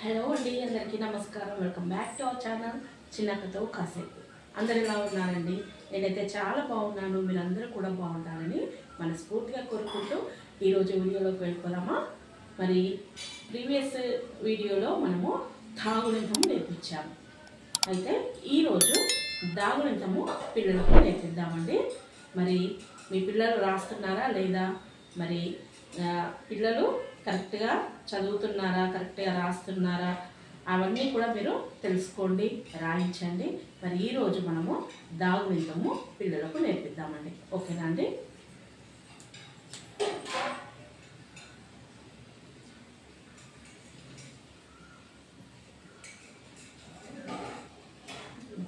Hello అండి, అందరికీ నమస్కారం. Welcome back to our channel చిన్నకతో కాసేపు. అందరు ఎలా ఉన్నారండి? నేనైతే చాలా బాగున్నాను. మీరందరూ కూడా బాగుంటారని మనస్ఫూర్తిగా కోరుకుంటూ ఈరోజు వీడియోలోకి వెళ్ళిపోదామా? మరి ప్రీవియస్ వీడియోలో మనము దాగుడింతము నేర్పించాము. అయితే ఈరోజు దాగుడింతము పిల్లలకు నేర్పిద్దామండి. మరి మీ పిల్లలు రాస్తున్నారా లేదా? మరి పిల్లలు కరెక్ట్గా చదువుతున్నారా, కరెక్ట్గా రాస్తున్నారా, అవన్నీ కూడా మీరు తెలుసుకోండి, రాయించండి. మరి ఈరోజు మనము దాగుడింతము పిల్లలకు నేర్పిద్దామండి. ఓకేనా అండి?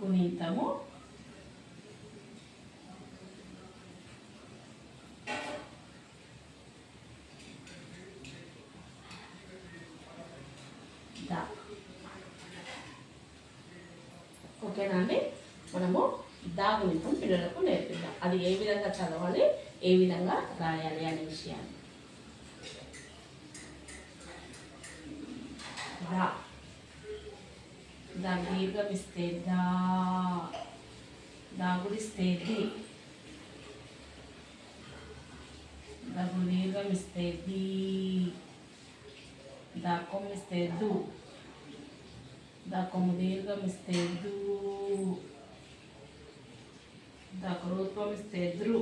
గుణింతము దా. ఓకేనా అండి? మనము దాగుడింతం పిల్లలకు నేర్పిద్దాం. అది ఏ విధంగా చదవాలి, ఏ విధంగా రాయాలి అనే విషయాన్ని. దా దా దీర్ఘమిస్తే దా, దాగుడిస్తే ది, దాగు దీర్ఘమిస్తే ది, దాకొమ్మిస్తే దు, దాకొమ్ము దీర్ఘమిస్తే దు, దాకృత్వమిస్తే ద్రు,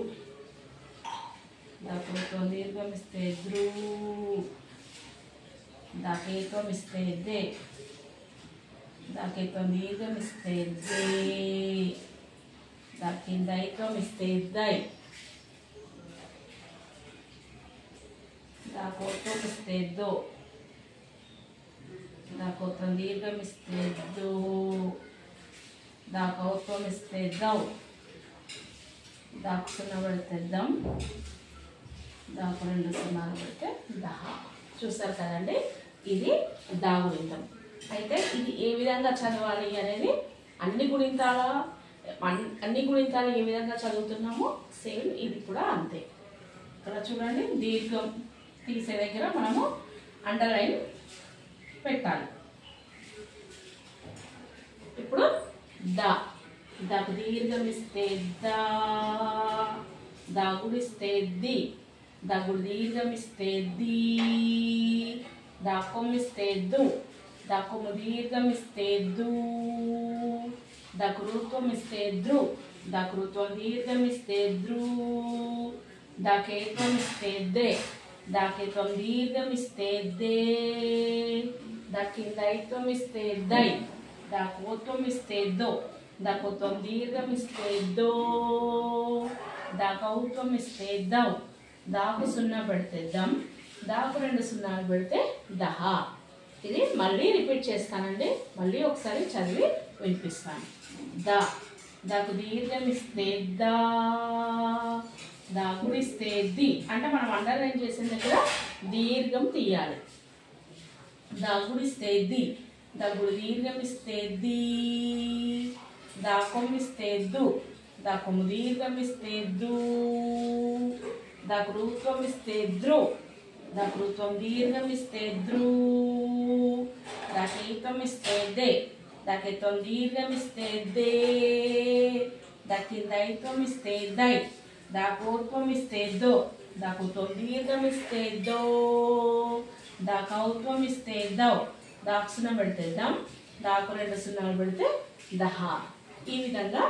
దాకృత్వం దీర్ఘమిస్తే ద్రు, దాకేత్వమిస్తే దే, దాకేత్వం దీర్ఘమిస్తే దే, దాకిందైత్వమిస్తే దై, దాకోత్వమిస్తే దో, దాకోత్వం దీర్ఘమిస్తే దో, దాకౌత్వమిస్తే దౌ, దాకు సున్నా పడితే దం, దాకు రెండు సున్నాలు పడితే దహ. చూస్తారు కదండి, ఇది దాగుడింతం. అయితే ఇది ఏ విధంగా చదవాలి అనేది అన్ని గుణింతాలు ఏ విధంగా చదువుతున్నామో సేమ్ ఇది కూడా అంతే. ఇక్కడ చూడండి, దీర్ఘం తీసే దగ్గర మనము అండర్లైన్ పెట్టాలి. ఇప్పుడు దా, దాకు దీర్ఘమిస్తే దా, దాగుడిస్తే ది, దాగుడు దీర్ఘమిస్తే ది, దాకొమ్మిస్తే దు, దాకొమ్ము దీర్ఘమిస్తే దు, దాకృత్వమిస్తే ద్రు, దాకృత్వం దీర్ఘమిస్తే ద్రు, దాకేత్వమిస్తే దే, దాకేత్వం దీర్ఘమిస్తే దే, దాకిందైత్వమిస్తే దై, దాకోత్వమిస్తే దో, దాకోత్వం దీర్ఘమిస్తే దో, దాకౌత్వమిస్తే దౌ, దాకు సున్నా పెడితే దం, దాకు రెండు సున్నాలు పెడితే దహ. ఇది మళ్ళీ రిపీట్ చేస్తానండి, మళ్ళీ ఒకసారి చదివి వినిపిస్తాను. దా, దాకు దీర్ఘమిస్తే దా, దాగుడిస్తే ది, అంటే మనం అండర్లైన్ చేసిన దగ్గర దీర్ఘం తీయాలి. దాగుడిస్తే ది, దాగుడు దీర్ఘమిస్తే ది, దాకొమ్మిస్తే దు, దాకొమ్ము దీర్ఘమిస్తే దు, దాకృత్వమిస్తే ద్రు, దాకృత్వం దీర్ఘమిస్తే ద్రు, దాకేత్వమిస్తే దే, దాకేత్వం దీర్ఘమిస్తే దే, దాకిందైత్వమిస్తే దై, దాకోత్వమిస్తే దో, దాకుత్వం దీర్ఘమిస్తే దో, దాకౌత్వమిస్తే దౌ, దాకు సున్నా పెడితే దం, దాకు రెండు సున్నాలు పెడితే దహ. ఈ విధంగా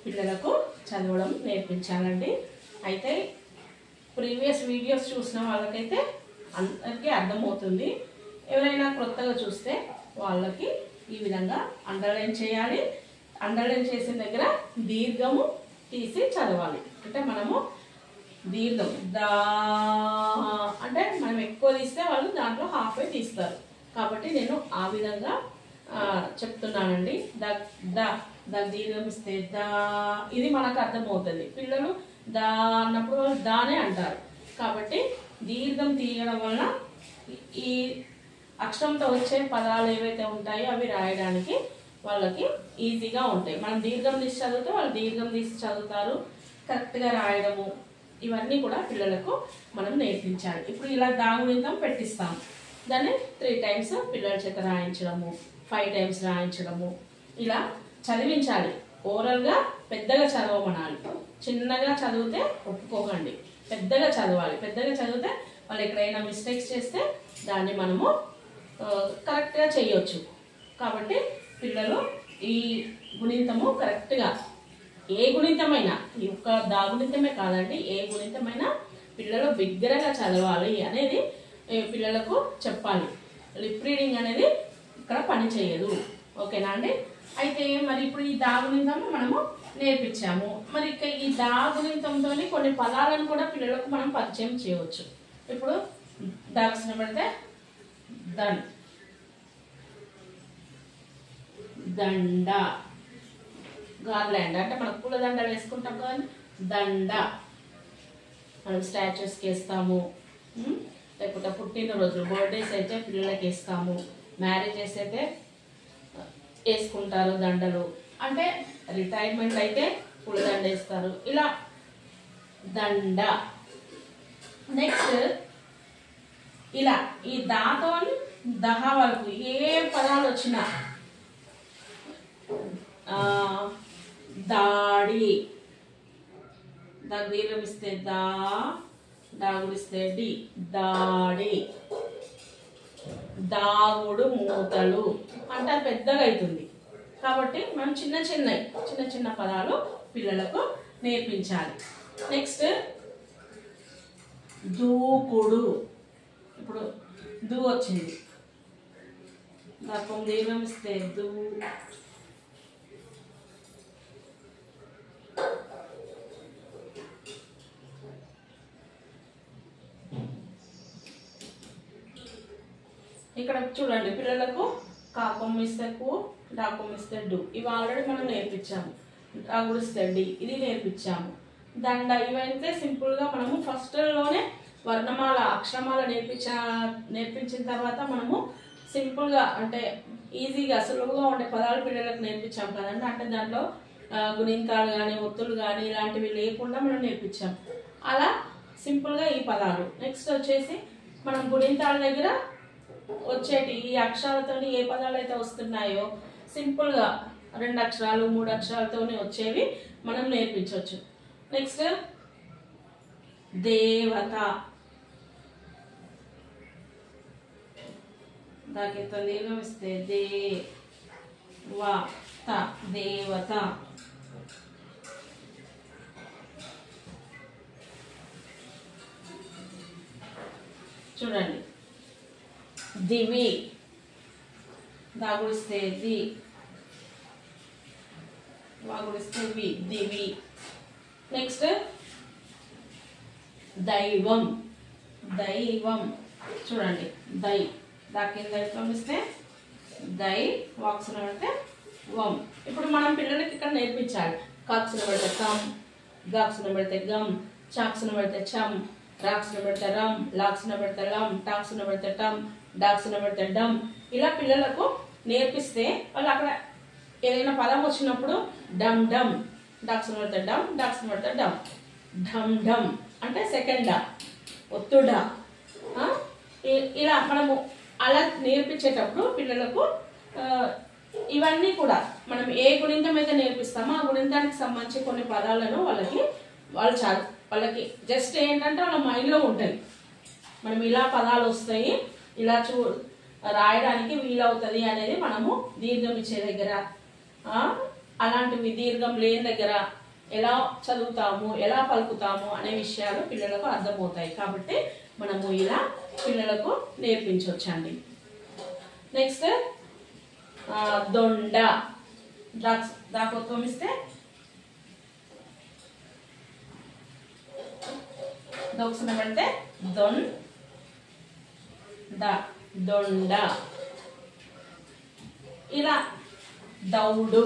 పిల్లలకు చదవడం నేర్పించాలండి. అయితే ప్రీవియస్ వీడియోస్ చూసిన వాళ్ళకైతే అందరికీ అర్థమవుతుంది. ఎవరైనా కొత్తగా చూస్తే వాళ్ళకి ఈ విధంగా అండర్లైన్ చేయాలి. అండర్లైన్ చేసిన దగ్గర దీర్ఘము తీసి చదవాలి. అంటే మనము దీర్ఘం దా అంటే మనం ఎక్కువ తీస్తే వాళ్ళు దాంట్లో హాఫే తీస్తారు. కాబట్టి నేను ఆ విధంగా చెప్తున్నానండి. దా దా దా దీర్ఘమిస్తే దా, ఇది మనకు అర్థమవుతుంది. పిల్లలు దా అన్నప్పుడు వాళ్ళు దానే అంటారు. కాబట్టి దీర్ఘం తీయడం వలన ఈ అక్షరంతో వచ్చే పదాలు ఏవైతే ఉంటాయో అవి రాయడానికి వాళ్ళకి ఈజీగా ఉంటాయి. మనం దీర్ఘం తీసి చదివితే వాళ్ళు దీర్ఘం తీసి చదువుతారు. కరెక్ట్గా రాయడము ఇవన్నీ కూడా పిల్లలకు మనం నేర్పించాలి. ఇప్పుడు ఇలా దాగుడింతం పెట్టిస్తాం. దాన్ని 3 టైమ్స్ పిల్లల చేత రాయించడము, 5 టైమ్స్ రాయించడము, ఇలా చదివించాలి. ఓరల్గా పెద్దగా చదవమనాలి. చిన్నగా చదివితే ఒప్పుకోకండి, పెద్దగా చదవాలి. పెద్దగా చదివితే వాళ్ళు ఎక్కడైనా మిస్టేక్స్ చేస్తే దాన్ని మనము కరెక్ట్గా చేయొచ్చు. కాబట్టి పిల్లలు ఈ గుణితము కరెక్ట్గా, ఏ గుణితమైనా, ఈ ఒక్క దాగుణితమే కాదండి, ఏ గుణితమైనా పిల్లలు బిగ్గరగా చదవాలి అనేది పిల్లలకు చెప్పాలి. లిప్ రీడింగ్ అనేది ఇక్కడ పని చేయదు. ఓకేనా అండి? అయితే మరి ఇప్పుడు ఈ దాగుణితము మనము నేర్పించాము. మరి ఇక ఈ దాగుణితంతో కొన్ని పదాలను కూడా పిల్లలకు మనం పరిచయం చేయవచ్చు. ఇప్పుడు దాక్షణ పెడితే దన్, దండ, గార్లాండ్ అంటే మనకు పూల దండ వేసుకుంటాం కదా, దండ మనం స్టాచ్యూస్కి వేస్తాము, లేకపోతే పుట్టినరోజు బర్త్డేస్ అయితే పిల్లలకి వేస్తాము, మ్యారేజెస్ అయితే వేసుకుంటారు దండలు, అంటే రిటైర్మెంట్ అయితే పూలదండ వేస్తారు. ఇలా దండ. నెక్స్ట్ ఇలా ఈ దాతో దహ వరకు ఏ పదాలు వచ్చినా, దాడి, దీర్ఘం ఇస్తే దా, డాగుడిస్తే డి, దాడి, దాగుడు మూతలు అంటే పెద్దగా అవుతుంది. కాబట్టి మనం చిన్న చిన్న పదాలు పిల్లలకు నేర్పించాలి. నెక్స్ట్ దూకుడు. ఇప్పుడు దూ వచ్చింది, దాపం దీర్ఘం ఇస్తే దూ, ఇక్కడ చూడండి పిల్లలకు కాకం ఇస్తే కు, డాకం ఇస్తే డు, ఇవి ఆల్రెడీ మనం నేర్పించాము. డాగుడిస్తే డి, ఇది నేర్పించాము. దండ, ఇవైతే సింపుల్గా మనము ఫస్ట్లోనే వర్ణమాల అక్షరమాల నేర్పించిన తర్వాత మనము సింపుల్గా అంటే ఈజీగా సులువుగా ఉండే పదాలు పిల్లలకు నేర్పించాం కదండి. అంటే దాంట్లో గుణింతాలు కానీ ఒత్తులు కానీ ఇలాంటివి లేకుండా మనం నేర్పించాం. అలా సింపుల్గా ఈ పదాలు. నెక్స్ట్ వచ్చేసి మనం గుణింతాల దగ్గర వచ్చేటి ఈ అక్షరాలతో ఏ పదాలు అయితే వస్తున్నాయో సింపుల్గా 2 అక్షరాలు 3 అక్షరాలతోనే వచ్చేవి మనం నేర్పించవచ్చు. నెక్స్ట్ దేవత, దానికి దీర్ఘం ఇస్తే దే, వా, త, దేవత. చూడండి దివి, దాగుడిస్తే ది, వాగుడిస్తే వి, దివి. నెక్స్ట్ దైవం, దైవం. చూడండి దై, దాకి దైవం ఇస్తే దై, వాక్సున పెడితే వం. ఇప్పుడు మనం పిల్లలకి ఇక్కడ నేర్పించాలి. కాక్సున పెడితే కమ్, గాక్సున పెడితే గమ్, చాక్సున పెడితే చమ్, రాక్సున పెడితే రమ్, లాక్సున పెడితే లమ్, టాక్సున పెడితే టమ్, డాక్సున పెడితే డమ్. ఇలా పిల్లలకు నేర్పిస్తే వాళ్ళు అక్కడ ఏదైనా పదం వచ్చినప్పుడు డమ్ డమ్, డాక్సున పెడితే డమ్, డాక్సున పెడితే డమ్, ఢమ్ ఢమ్ అంటే సెకండ్ డా, ఒత్తుడా. ఇలా మనము అలా నేర్పించేటప్పుడు పిల్లలకు ఇవన్నీ కూడా మనం ఏ గుణింతం అయితే నేర్పిస్తామో ఆ గుణింతానికి సంబంధించి కొన్ని పదాలను వాళ్ళకి జస్ట్ ఏంటంటే వాళ్ళ మైండ్లో ఉంటాయి. మనం ఇలా పదాలు వస్తాయి, ఇలా రాయడానికి వీలవుతుంది అనేది మనము దీర్ఘం ఇచ్చే దగ్గర, అలాంటివి దీర్ఘం లేని దగ్గర ఎలా చదువుతాము, ఎలా పలుకుతాము అనే విషయాలు పిల్లలకు అర్థమవుతాయి. కాబట్టి మనము ఇలా పిల్లలకు నేర్పించవచ్చండి. నెక్స్ట్ దొండ, దాకొత్వం ఇస్తే దోక్షణ పెడితే దొన్ ద, దొండ. ఇలా దౌడు,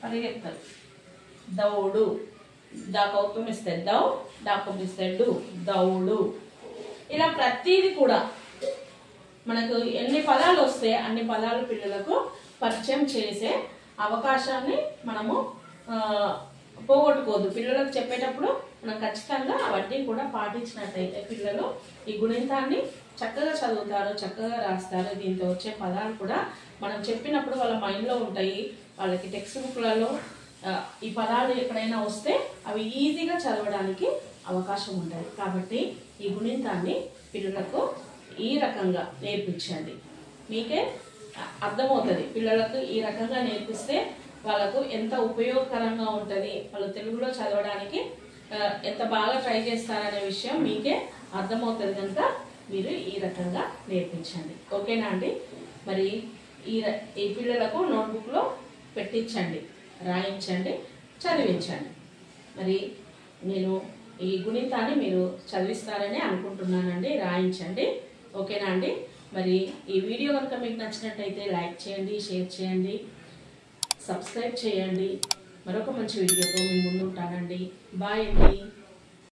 పరిగెత్తరు, దౌడు. దాకౌతం ఇస్తే దౌ, దాకం ఇస్తే డు, దౌడు. ఇలా ప్రతిదీ కూడా మనకు ఎన్ని పదాలు వస్తే అన్ని పదాలు పిల్లలకు పరిచయం చేసే అవకాశాన్ని మనము పోగొట్టుకోవద్దు. పిల్లలకు చెప్పేటప్పుడు మనం ఖచ్చితంగా అవన్నీ కూడా పాటించినట్టయితే పిల్లలు ఈ గుణింతాన్ని చక్కగా చదువుతారు, చక్కగా రాస్తారు. దీంతో వచ్చే పదాలు కూడా మనం చెప్పినప్పుడు వాళ్ళ మైండ్లో ఉంటాయి. వాళ్ళకి టెక్స్ట్ బుక్లలో ఈ పదాలు ఎక్కడైనా వస్తే అవి ఈజీగా చదవడానికి అవకాశం ఉంటుంది. కాబట్టి ఈ గుణింతాన్ని పిల్లలకు ఈ రకంగా నేర్పించండి. మీకే అర్థమవుతుంది. పిల్లలకు ఈ రకంగా నేర్పిస్తే వాళ్ళకు ఎంత ఉపయోగకరంగా ఉంటుంది, వాళ్ళు తెలుగులో చదవడానికి ఎంత బాగా ట్రై చేస్తారనే విషయం మీకే అర్థమవుతుంది. కనుక మీరు ఈ రకంగా నేర్పించండి. ఓకేనా అండి? మరి ఈ పిల్లలకు నోట్బుక్లో పెట్టించండి, రాయించండి, చదివించండి. మరి నేను ఈ గుణితాన్ని మీరు చదివిస్తారని అనుకుంటున్నానండి. రాయించండి. ఓకేనా అండి? మరి ఈ వీడియో కనుక మీకు నచ్చినట్టయితే లైక్ చేయండి, షేర్ చేయండి, సబ్స్క్రైబ్ చేయండి. మరొక మంచి వీడియోతో మీ ముందు ఉంటానండి. బాయ్ అండి.